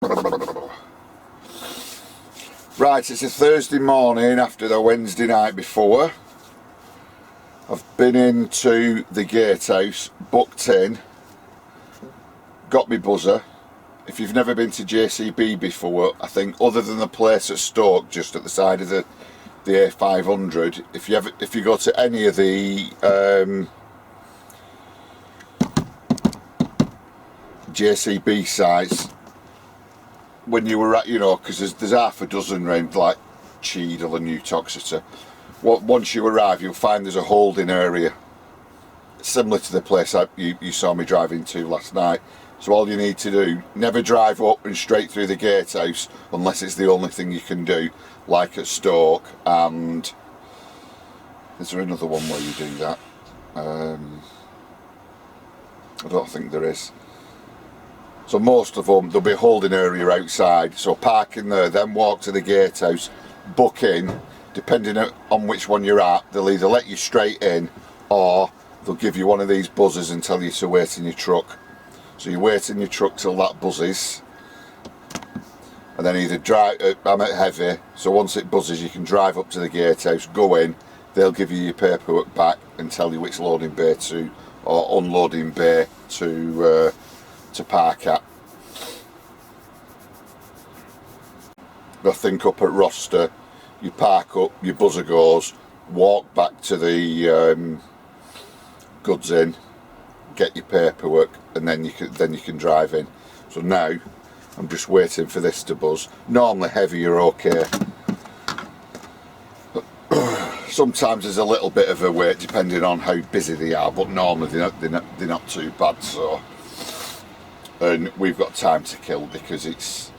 Right, it's a Thursday morning after the Wednesday night before. I've been into the gatehouse, booked in, got my buzzer. If you've never been to JCB before, I think other than the place at Stoke, just at the side of the A500, if you go to any of the JCB sites, when you were at, because there's half a dozen round like Cheadle and New Toxeter. Once you arrive, you'll find there's a holding area similar to the place you saw me driving to last night. So all you need to do, never drive up and straight through the gatehouse unless it's the only thing you can do, like at Stoke. And is there another one where you do that? I don't think there is. So most of them, there'll be a holding area outside, so park in there, then walk to the gatehouse, book in. Depending on which one you're at, they'll either let you straight in or they'll give you one of these buzzers and tell you to wait in your truck. So you wait in your truck till that buzzes, and then either drive, I'm at heavy, so once it buzzes you can drive up to the gatehouse, go in, they'll give you your paperwork back and tell you which loading bay to, or unloading bay to park at. I think up at Roster, you park up, your buzzer goes, walk back to the goods in, get your paperwork, and then you can drive in. So now I'm just waiting for this to buzz. Normally heavy you're okay. Sometimes there's a little bit of a wait depending on how busy they are, but normally they're not too bad. So, and we've got time to kill because it's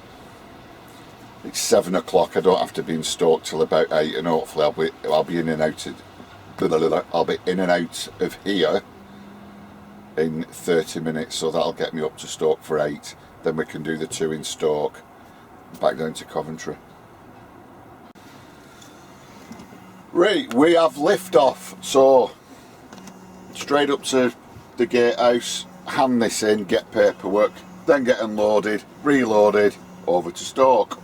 7 o'clock. I don't have to be in Stoke till about 8, and hopefully I'll be in and out of here in 30 minutes, so that'll get me up to Stoke for 8. Then we can do the 2 in Stoke, back down to Coventry. Right, we have lift off, so straight up to the gatehouse, hand this in, get paperwork, then get unloaded, reloaded, over to Stoke.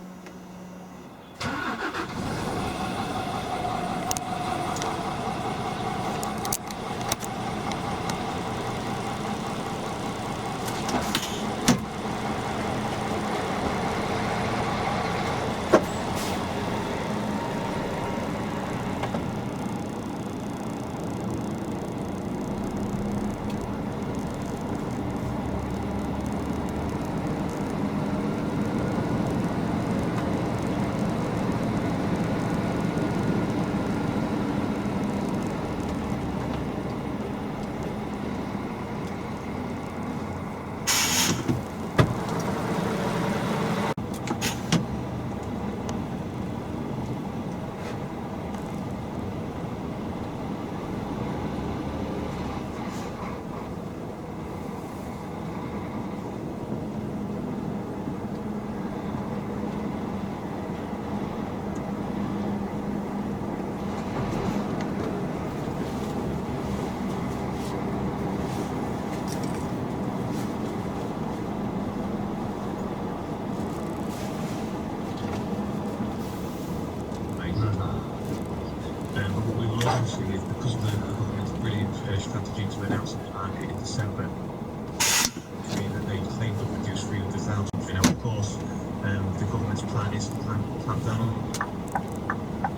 Obviously, because of the government's brilliant strategy to announce the plan in December, that they claimed to reduce 300,000. Now, of course, the government's plan is to clamp down on.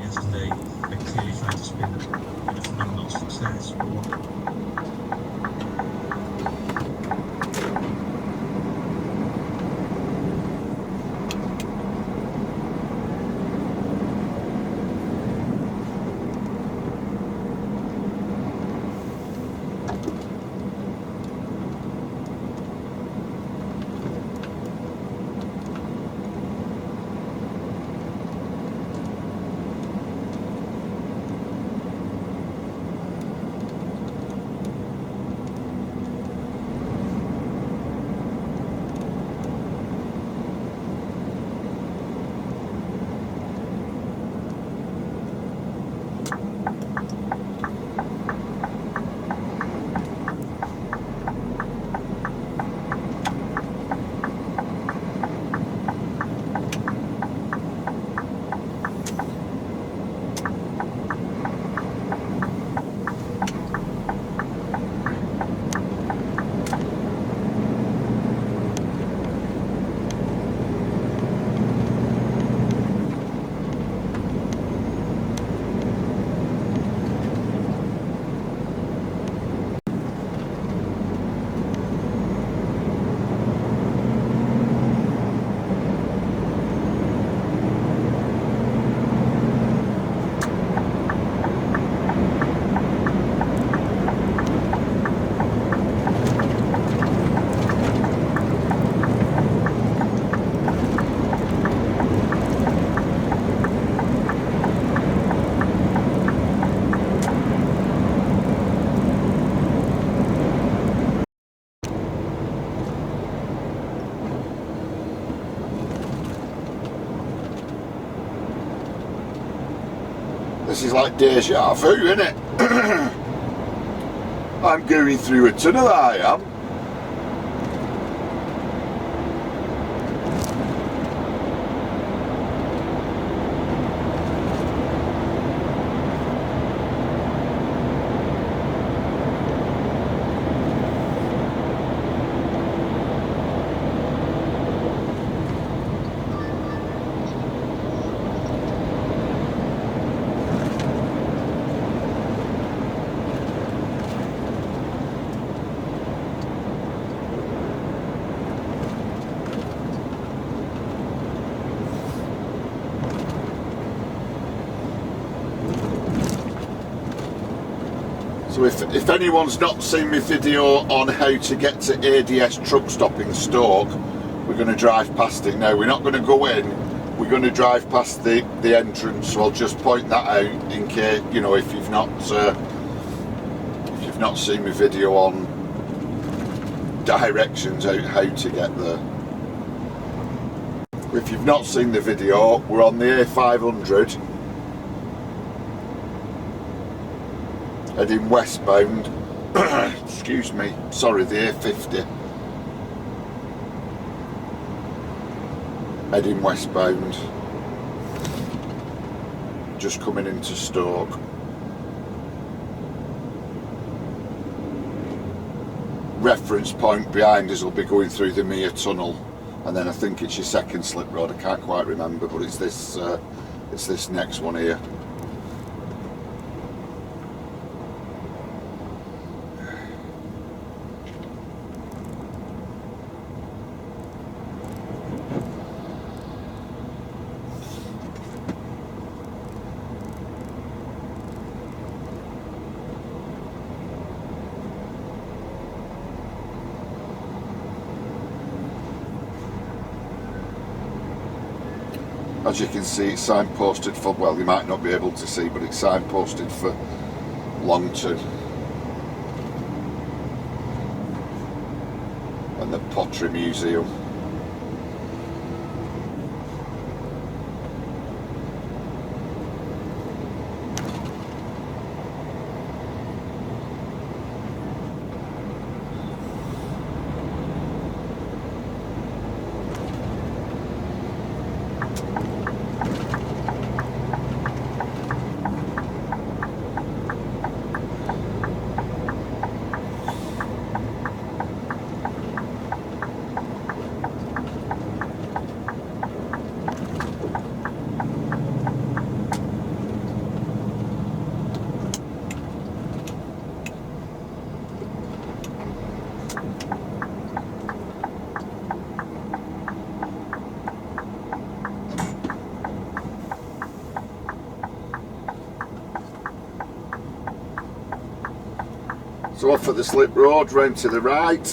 Yesterday, they clearly tried to spin it in a phenomenal success. This is like deja vu, isn't it? I'm going through a tunnel, I am. So if anyone's not seen my video on how to get to ADS truck stop in Stoke, we're going to drive past it now. We're not going to go in, we're going to drive past the entrance, so I'll just point that out in case, you know, if you've not seen my video on directions out how to get there. If you've not seen the video, we're on the A500 heading westbound. Excuse me, sorry, the A50 heading westbound, just coming into Stoke. Reference point behind us will be going through the Mere Tunnel, and then I think it's your second slip road, I can't quite remember, but it's this next one here. As you can see, it's signposted for, well, you might not be able to see, but it's signposted for Longton and the Pottery Museum. So off at the slip road, round to the right.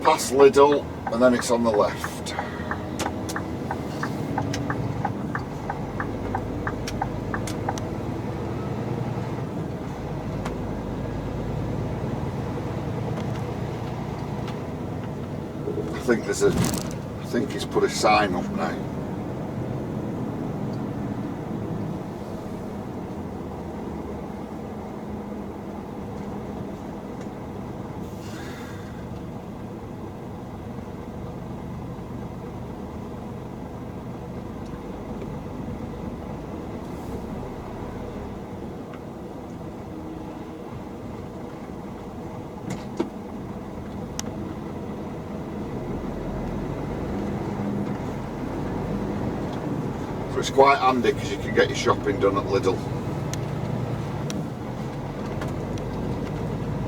Past Lidl, and then it's on the left. I think he's put a sign up now. It's quite handy because you can get your shopping done at Lidl.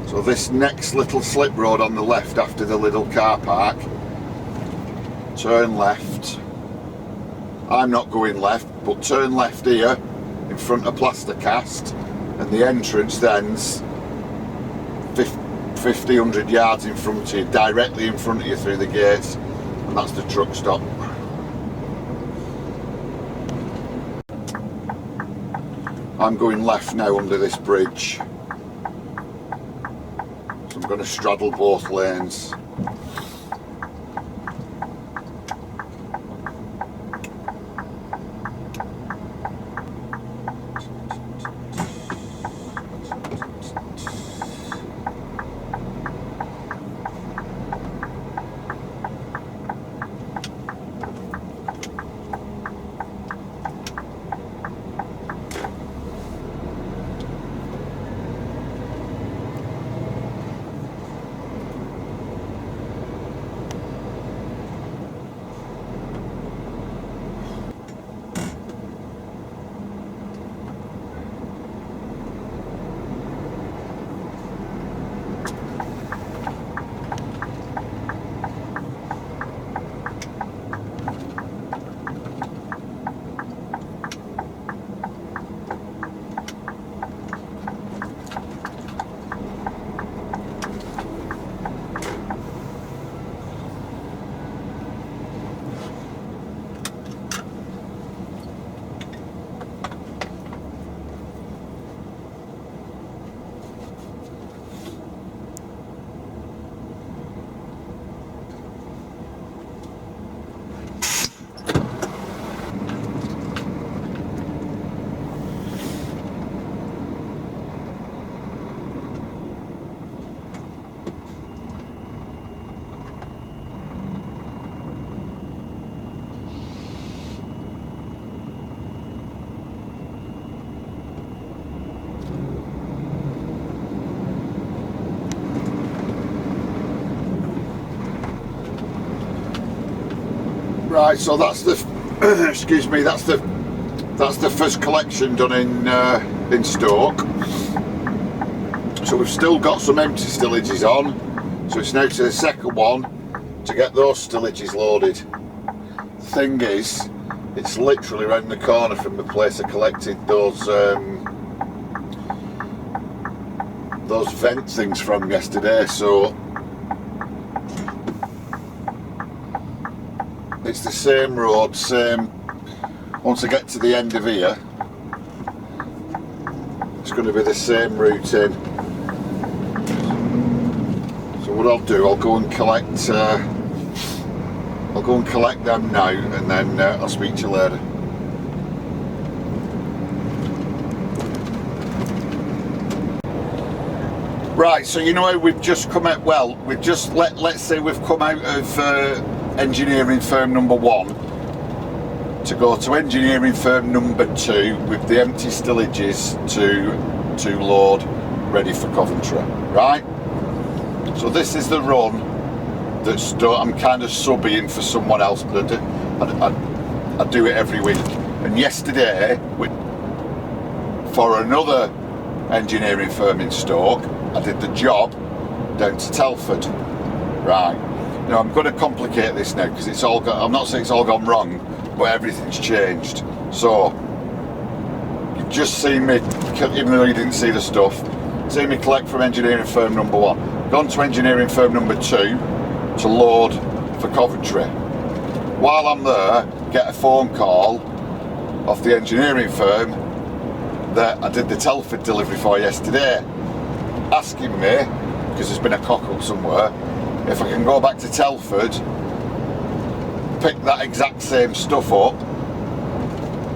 So this next little slip road on the left after the Lidl car park, turn left. I'm not going left, but turn left here in front of Plastercast, and the entrance then's 50, 100 yards in front of you, directly in front of you through the gates, and that's the truck stop. I'm going left now under this bridge, so I'm going to straddle both lanes. Right, so that's the excuse me, that's the first collection done in Stoke. So we've still got some empty stillages on, so it's now to the second one to get those stillages loaded. The thing is, it's literally around the corner from the place I collected those vent things from yesterday, so it's the same road, once I get to the end of here, it's going to be the same route in. So what I'll do, I'll go and collect them now, and then I'll speak to you later. Right, so you know how we've just come out, well, we've just, let's say we've come out of engineering firm number 1 to go to engineering firm number 2 with the empty stillages to load, ready for Coventry, right? So this is the run that's done. I'm kind of subbing for someone else, but I do it every week. And yesterday, for another engineering firm in Stoke, I did the job down to Telford, right? Now I'm going to complicate this now because it's all I'm not saying it's all gone wrong, but everything's changed. So you've just seen me, even though you didn't see the stuff, seen me collect from engineering firm number 1, gone to engineering firm number 2 to load for Coventry. While I'm there, get a phone call off the engineering firm that I did the Telford delivery for yesterday, asking me, because there's been a cock-up somewhere, if I can go back to Telford, pick that exact same stuff up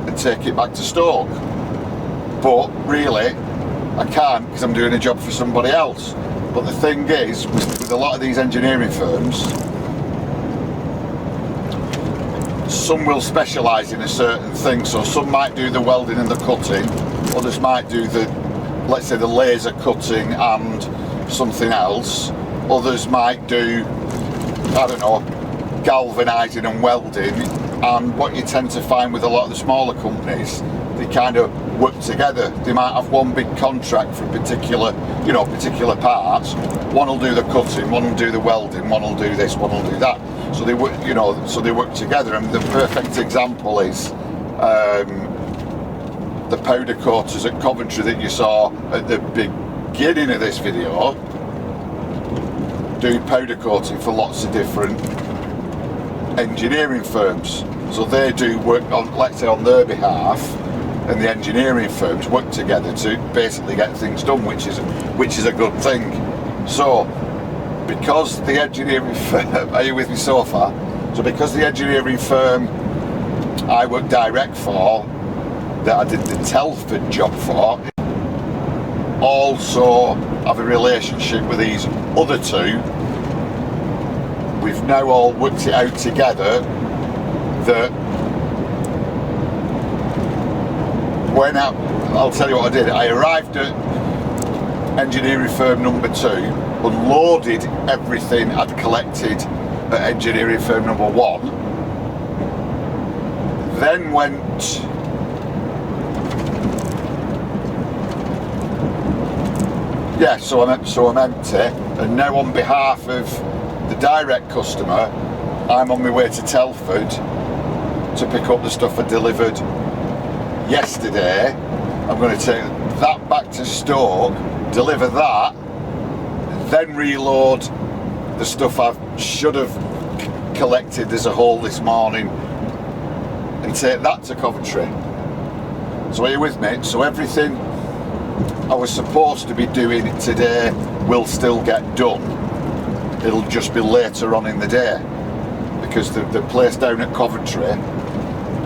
and take it back to Stoke. But really, I can't because I'm doing a job for somebody else. But the thing is, with a lot of these engineering firms, some will specialise in a certain thing. So some might do the welding and the cutting, others might do the, let's say, the laser cutting and something else. Others might do, I don't know, galvanising and welding. And what you tend to find with a lot of the smaller companies, they kind of work together. They might have one big contract for particular parts. One will do the cutting, one will do the welding, one will do this, one will do that. So they work, so they work together. And the perfect example is the powder coaters at Coventry that you saw at the beginning of this video. Do powder coating for lots of different engineering firms. So they do work on, let's say, on their behalf, and the engineering firms work together to basically get things done, which is a good thing. So because the engineering firm, are you with me so far? So because the engineering firm I work direct for, that I did the Telford job for, also have a relationship with these other two. We've now all worked it out together that when I'll tell you what I did. I arrived at engineering firm number 2, unloaded everything I'd collected at engineering firm number 1, then went so I'm empty, and now on behalf of the direct customer, I'm on my way to Telford to pick up the stuff I delivered yesterday. I'm going to take that back to Stoke, deliver that, then reload the stuff I should have collected as a whole this morning and take that to Coventry. So are you with me? So everything I was supposed to be doing today will still get done. It'll just be later on in the day, because the place down at Coventry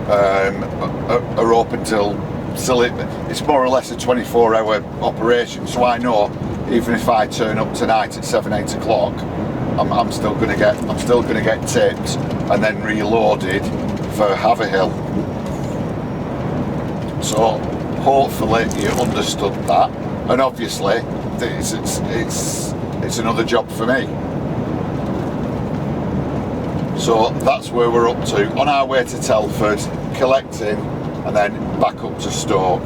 are open till it's more or less a 24-hour operation. So I know even if I turn up tonight at 7-8 o'clock, I'm still going to get tipped and then reloaded for Haverhill. So hopefully you understood that, and obviously it's another job for me. So that's where we're up to, on our way to Telford, collecting, and then back up to Stoke.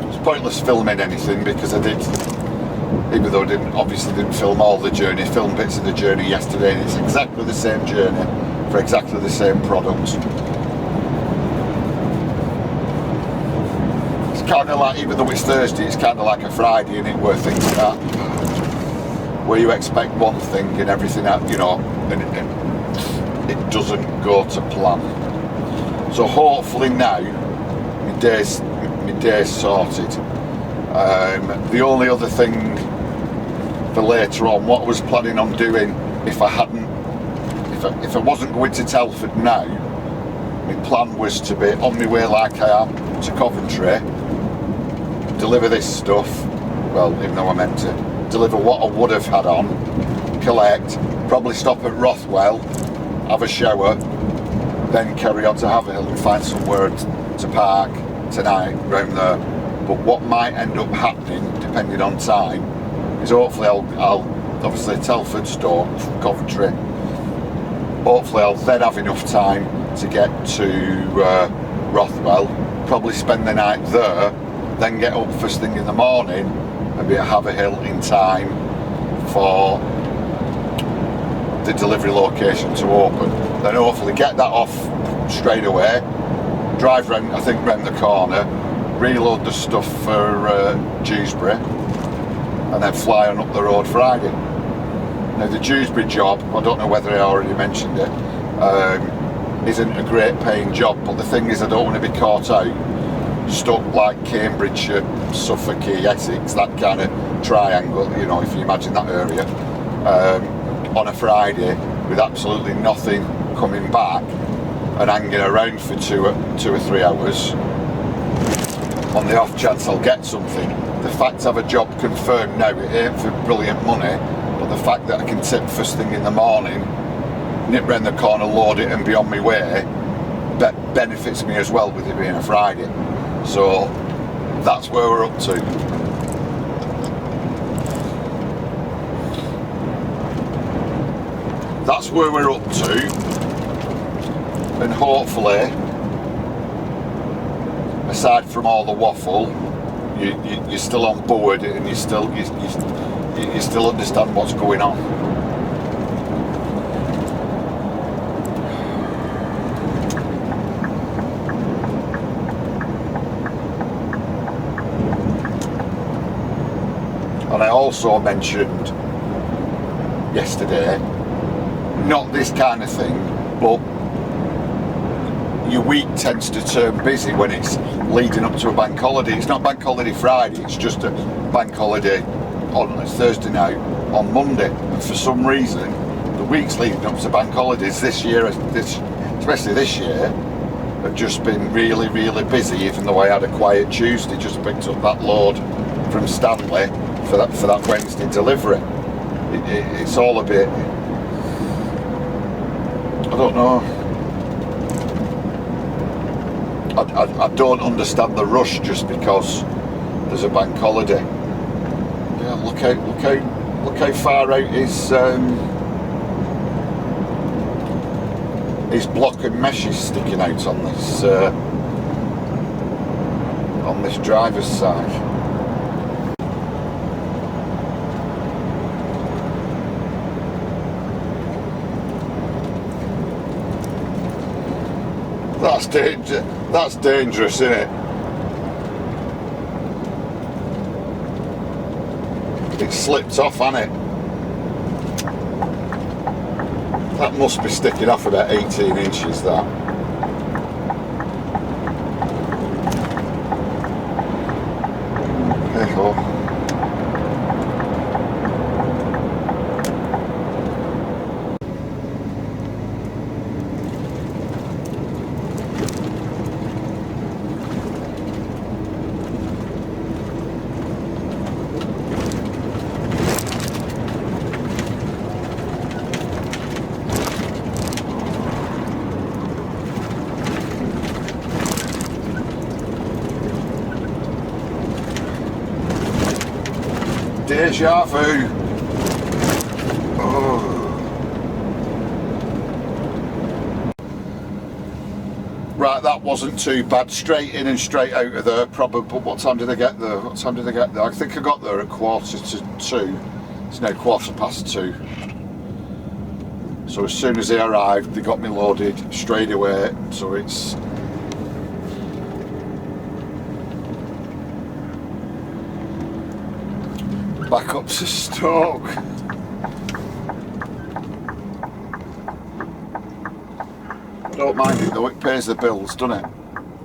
It's pointless filming anything because I did, even though I obviously didn't film all the journey, filmed bits of the journey yesterday, and it's exactly the same journey for exactly the same product. It's kind of like, even though it's Thursday, it's kind of like a Friday, and it where things are, where you expect one thing and everything, you know, and it doesn't go to plan. So hopefully now my day's sorted. The only other thing for later on, what I was planning on doing if I wasn't going to Telford now, my plan was to be on my way like I am to Coventry, deliver this stuff, well, even though I meant to deliver what I would have had on, collect, probably stop at Rothwell, have a shower, then carry on to Haverhill and find somewhere to park tonight round there. But what might end up happening, depending on time, is hopefully I'll obviously Telford, Stoke, Coventry. Hopefully I'll then have enough time to get to Rothwell, probably spend the night there, then get up first thing in the morning and be at Haverhill in time for the delivery location to open. Then hopefully get that off straight away, drive round, I think round the corner, reload the stuff for Dewsbury, and then fly on up the road Friday. Now the Dewsbury job, I don't know whether I already mentioned it, isn't a great paying job, but the thing is I don't want to be caught out stuck like Cambridgeshire, Suffolk, Essex, that kind of triangle, you know, if you imagine that area, on a Friday with absolutely nothing coming back and hanging around for two or 3 hours on the off chance I'll get something. The fact I have a job confirmed now, it ain't for brilliant money, but the fact that I can tip first thing in the morning, nip round the corner, load it and be on my way, benefits me as well with it being a Friday. So that's where we're up to. That's where we're up to, and hopefully, aside from all the waffle, you're still on board and you still understand what's going on. And I also mentioned yesterday, not this kind of thing, but your week tends to turn busy when it's leading up to a bank holiday. It's not bank holiday Friday, it's just a bank holiday it's Thursday now, on Monday. And for some reason, the weeks leading up to bank holidays this year, especially this year, have just been really, really busy, even though I had a quiet Tuesday, just picked up that load from Stanley for that Wednesday delivery. It's all a bit, I don't know. I don't understand the rush just because there's a bank holiday. Yeah, look how far out his block and mesh is sticking out on this driver's side. That's dangerous, isn't it? It slipped off, hasn't it? That must be sticking off about 18 inches, that. Hey-ho. Deja vu. Oh. Right, that wasn't too bad. Straight in and straight out of there, probably. But what time did I get there? What time did I get there? I think I got there at 1:45. It's now 2:15. So as soon as they arrived, they got me loaded straight away. So it's back up to Stoke. I don't mind it though, it pays the bills, doesn't it?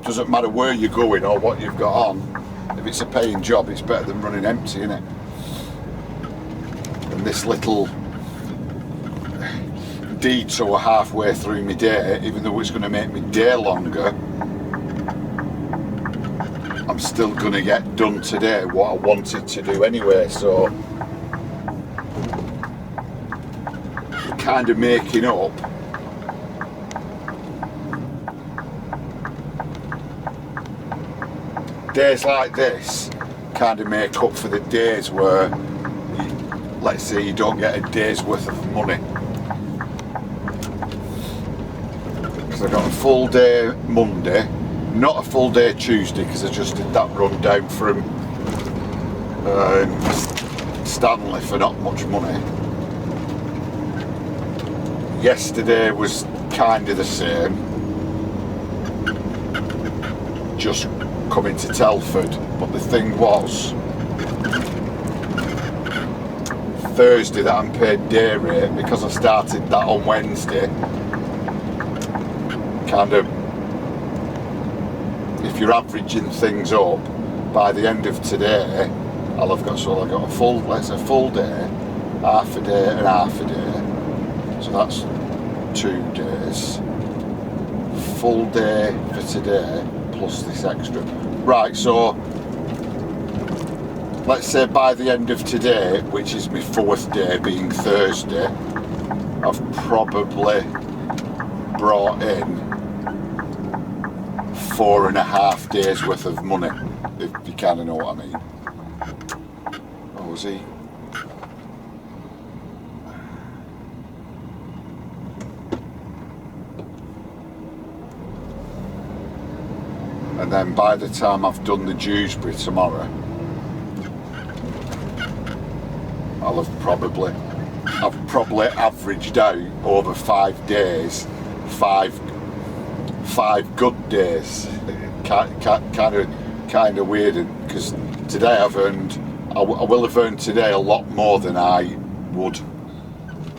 Doesn't matter where you're going or what you've got on. If it's a paying job, it's better than running empty, isn't it? And this little detour halfway through my day, even though it's going to make my day longer, I'm still going to get done today what I wanted to do anyway, so kind of making up. Days like this kind of make up for the days where, let's say, you don't get a day's worth of money. Because I got a full day Monday, not a full day Tuesday because I just did that run down from Stanley for not much money. Yesterday was kind of the same, just coming to Telford, but the thing was Thursday that I'm paid day rate, because I started that on Wednesday, kind of, if you're averaging things up, by the end of today I'll have got, so I got a full, let's say full day, half a day and half a day, so that's 2 days, full day for today plus this extra. Right, so let's say by the end of today, which is my 4th day being Thursday, I've probably brought in 4.5 days worth of money, if you kind of know what I mean. Oh, was he? And then by the time I've done the Dewsbury tomorrow, I've probably averaged out over 5 days, five good days. Kind of weird, because today I will have earned today a lot more than I would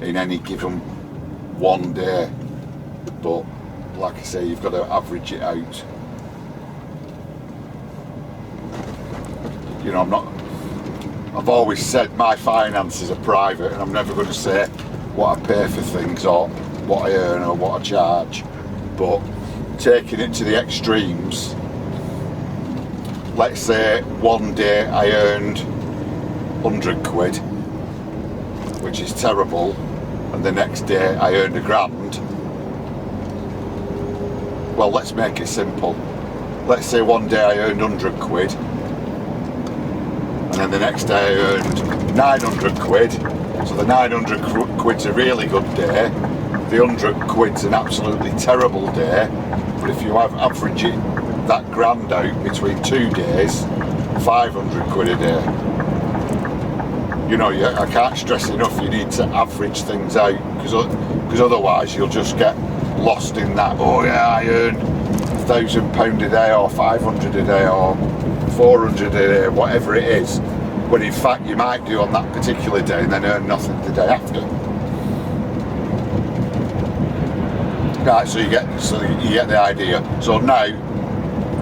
in any given one day. But like I say, you've got to average it out. You know, I've always said my finances are private, and I'm never going to say what I pay for things or what I earn or what I charge. But taking it to the extremes, let's say one day I earned 100 quid, which is terrible, and the next day I earned £1,000. Well, let's make it simple. Let's say one day I earned 100 quid, and then the next day I earned 900 quid, so the 900 quid's a really good day, the 100 quid's an absolutely terrible day, but if you average it, that £1,000 out between 2 days, 500 quid a day. You know, I can't stress enough, you need to average things out, because otherwise you'll just get lost in that, oh yeah, I earn £1,000 a day, or 500 a day, or 400 a day, whatever it is, when in fact you might do on that particular day and then earn nothing the day after. Right, so you get the idea. So now,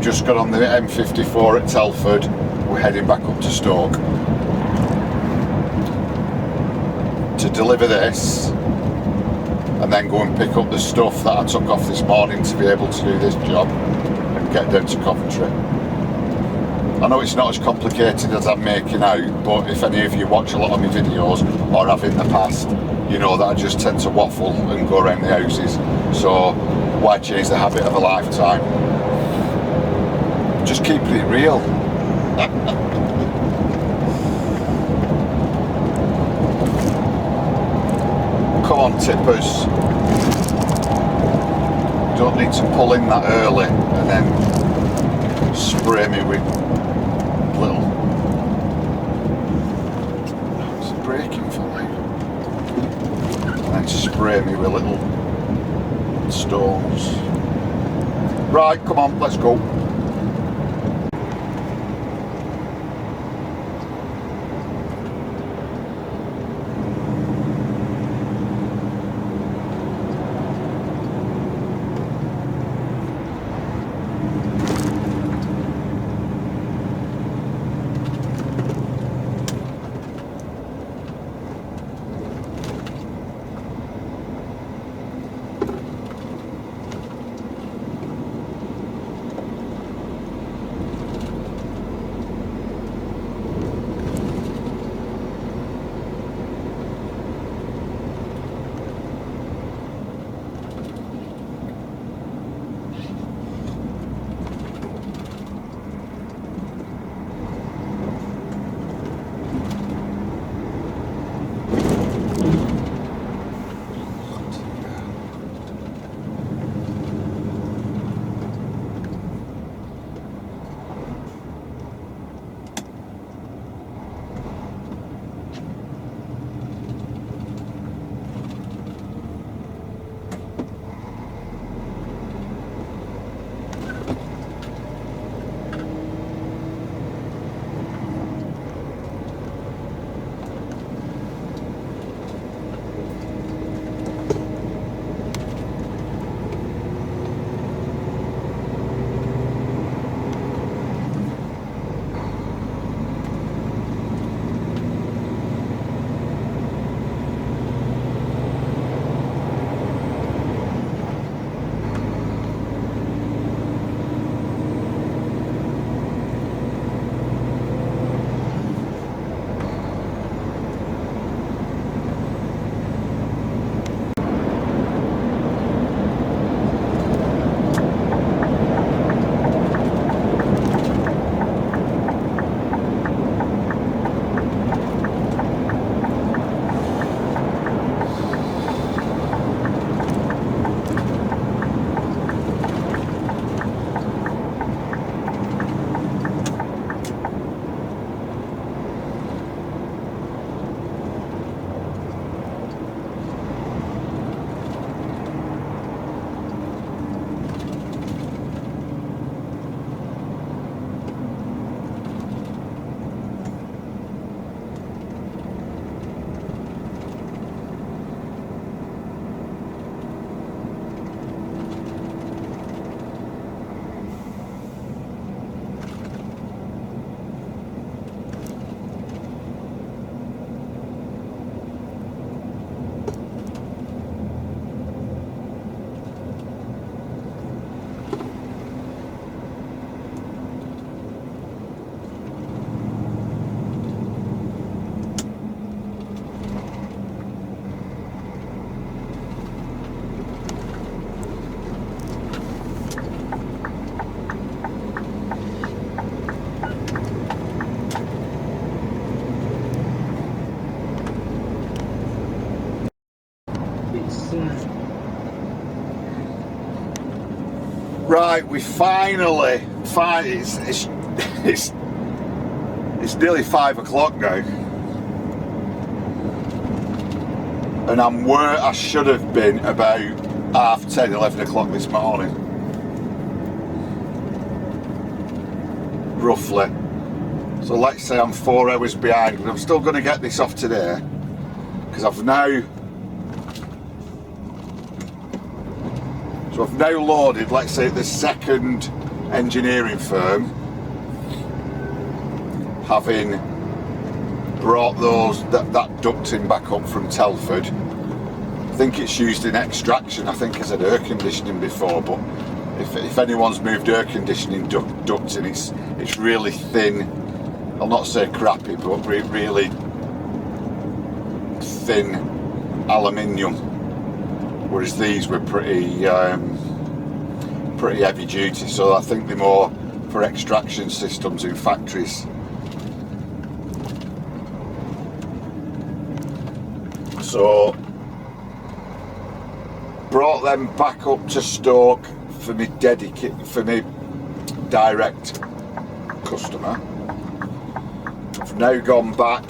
just got on the M54 at Telford, we're heading back up to Stoke to deliver this, and then go and pick up the stuff that I took off this morning to be able to do this job and get down to Coventry. I know it's not as complicated as I'm making out, but if any of you watch a lot of my videos, or have in the past, you know that I just tend to waffle and go around the houses, so why change the habit of a lifetime? Just keeping it real. Come on, tippers. Don't need to pull in that early and then spray me with little... What's it braking for me? And then spray me with little stones. Right, come on, let's go. Right, we finally, it's nearly 5 o'clock now, and I'm where I should have been about 10:30, 11 o'clock this morning, roughly. So let's say I'm 4 hours behind, but I'm still going to get this off today, because I've now loaded, let's say, the second engineering firm, having brought that ducting back up from Telford. I think it's used in extraction. I think it's had air conditioning before, but if anyone's moved air conditioning ducting, it's really thin. I'll not say crappy, but really thin aluminium. Whereas these were pretty heavy duty, so I think they're more for extraction systems in factories. So brought them back up to Stoke for me direct customer. I've now gone back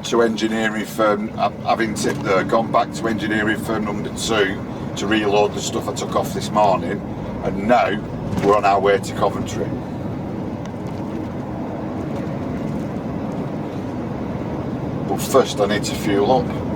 to engineering firm, having tipped there, gone back to engineering firm number 2 to reload the stuff I took off this morning, and now we're on our way to Coventry. But first I need to fuel up.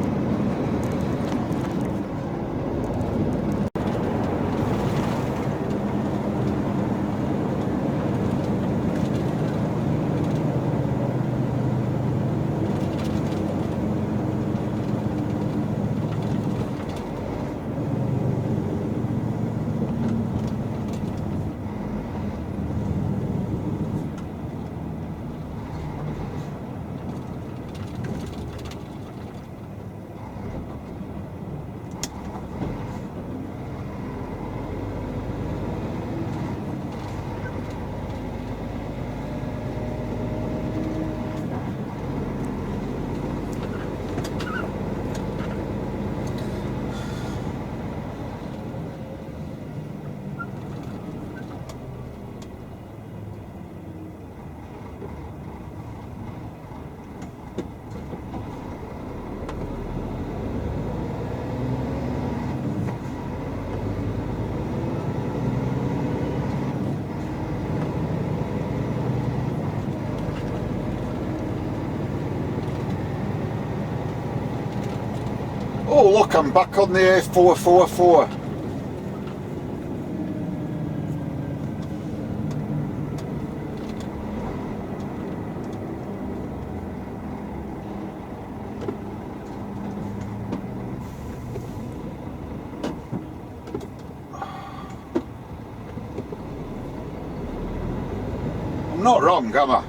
Oh look, I'm back on the A444. I'm not wrong, am I?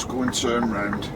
Go and turn round.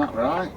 on that right.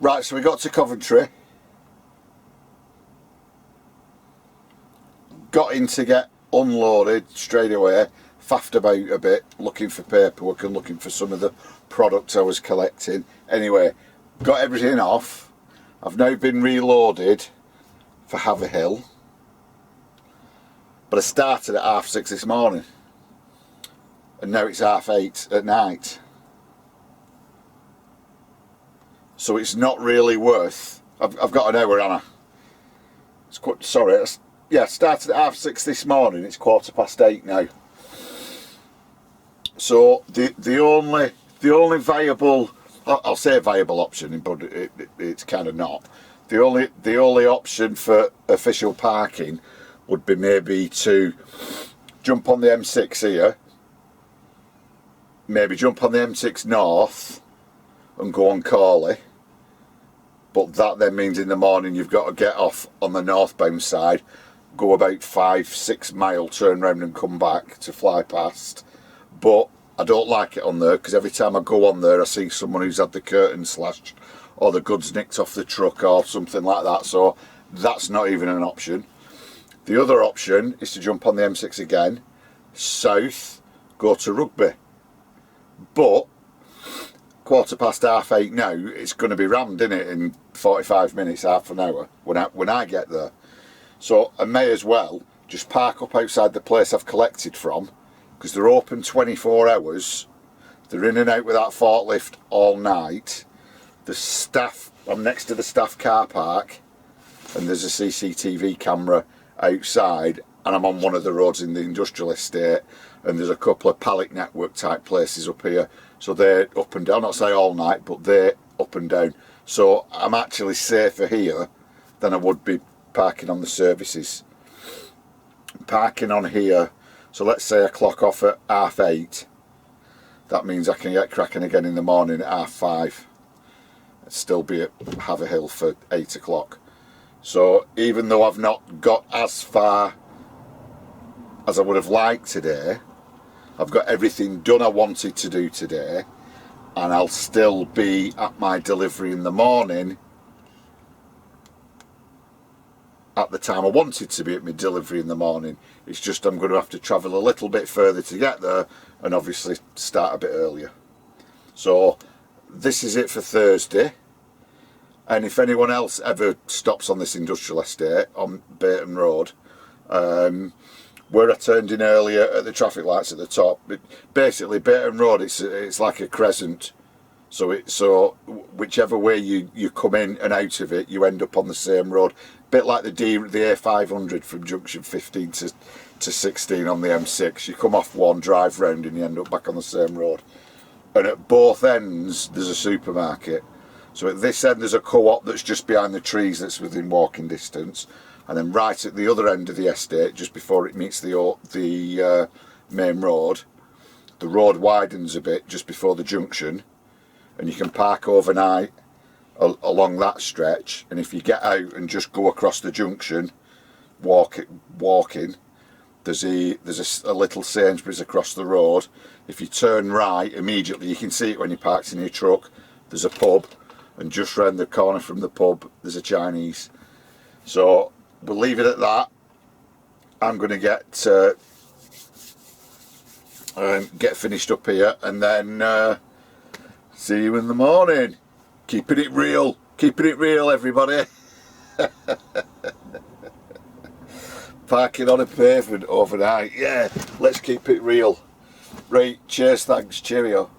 Right, so we got to Coventry, got in to get unloaded straight away, faffed about a bit, looking for paperwork and looking for some of the products I was collecting. Anyway, got everything off. I've now been reloaded for Haverhill, but I started at 6:30 this morning, and now it's 8:30 at night. So it's not really worth. I've got an hour, Anna. It's quite, sorry. Yeah, started at 6:30 this morning. It's 8:15 now. So the only viable, I'll say viable option, but it's kind of not. The only option for official parking would be maybe to jump on the M6 here, maybe jump on the M6 North and go on Corley. But that then means in the morning you've got to get off on the northbound side, go about 5-6 mile, turn round and come back to fly past. But I don't like it on there because every time I go on there I see someone who's had the curtain slashed or the goods nicked off the truck or something like that, so that's not even an option. The other option is to jump on the M6 again, south, go to Rugby. But 8:15 now, it's going to be rammed, isn't it, in 45 minutes, half an hour when I get there. So I may as well just park up outside the place I've collected from, because they're open 24 hours. They're in and out with that forklift all night. The staff, I'm next to the staff car park, and there's a CCTV camera outside, and I'm on one of the roads in the industrial estate, and there's a couple of pallet network type places up here. So they're up and down, not say all night, but they're up and down. So I'm actually safer here than I would be parking on the services. Parking on here, so let's say I clock off at 8:30. That means I can get cracking again in the morning at 5:30. I'd still be at Haverhill for 8 o'clock. So even though I've not got as far as I would have liked today, I've got everything done I wanted to do today, and I'll still be at my delivery in the morning at the time I wanted to be at my delivery in the morning. It's just I'm going to have to travel a little bit further to get there, and obviously start a bit earlier. So this is it for Thursday. And if anyone else ever stops on this industrial estate on Burton Road, where I turned in earlier at the traffic lights at the top, basically Burton Road, it's like a crescent. So whichever way you come in and out of it, you end up on the same road. Bit like the A500 from junction 15 to 16 on the M6. You come off one, drive round, and you end up back on the same road. And at both ends, there's a supermarket. So at this end, there's a co-op that's just behind the trees that's within walking distance. And then right at the other end of the estate, just before it meets the main road, the road widens a bit just before the junction. And you can park overnight along that stretch, and if you get out and just go across the junction walking, there's a little Sainsbury's across the road. If you turn right immediately, you can see it when you parked in your truck, there's a pub, and just round the corner from the pub there's a Chinese. So we'll leave it at that. I'm going to get finished up here, and then see you in the morning. Keeping it real, everybody. Parking on a pavement overnight, yeah, let's keep it real. Right, cheers, thanks, cheerio.